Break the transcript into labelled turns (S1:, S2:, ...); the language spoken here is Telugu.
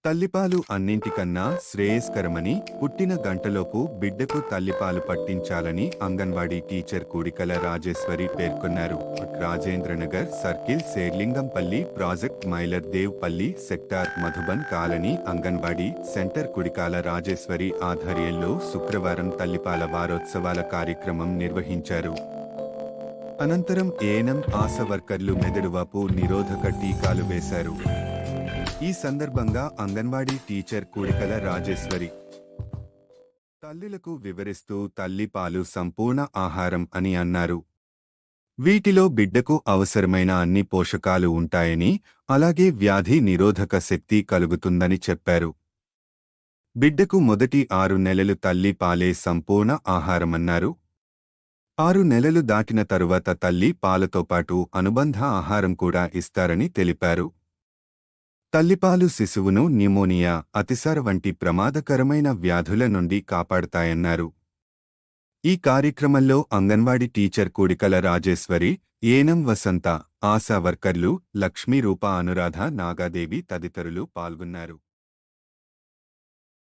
S1: తల్లిపాలు అన్నింటికన్నా శ్రేయస్కరమని, పుట్టిన గంటలోపు బిడ్డకు తల్లిపాలు పట్టించాలని అంగన్వాడీ టీచర్ కుడికల రాజేశ్వరి పేర్కొన్నారు. Rajendranagar circle, Serilingampally project, Mylar Devpally sector, Madhuban colony anganwadi centre Kudikala Rajeshwari ఆధ్వర్యంలో శుక్రవారం తల్లిపాల వారోత్సవాల కార్యక్రమం నిర్వహించారు. అనంతరం ఏఎన్ఎం ఆశా వర్కర్లు మెదడువాపు నిరోధక టీకాలు వేశారు. ఈ సందర్భంగా అంగన్వాడీ టీచర్ కుడికల రాజేశ్వరి తల్లులకు వివరిస్తూ తల్లి పాలు సంపూర్ణ ఆహారం అని అన్నారు. వీటిలో బిడ్డకు అవసరమైన అన్ని పోషకాలు ఉంటాయని, అలాగే వ్యాధి నిరోధక శక్తి కలుగుతుందని చెప్పారు. బిడ్డకు మొదటి 6 నెలలు తల్లి పాలే సంపూర్ణ ఆహారమన్నారు. 6 నెలలు దాటిన తరువాత తల్లి పాలతో పాటు అనుబంధ ఆహారం కూడా ఇస్తారని తెలిపారు. తల్లిపాలు శిశువును న్యూమోనియా, అతిసార వంటి ప్రమాదకరమైన వ్యాధుల నుండి కాపాడతాయన్నారు. ఈ కార్యక్రమంలో అంగన్వాడీ టీచర్ కుడికల రాజేశ్వరి, ఏఎన్ఎం వసంత, ఆశా వర్కర్లు లక్ష్మీరూప, అనురాధ, నాగాదేవి తదితరులు పాల్గొన్నారు.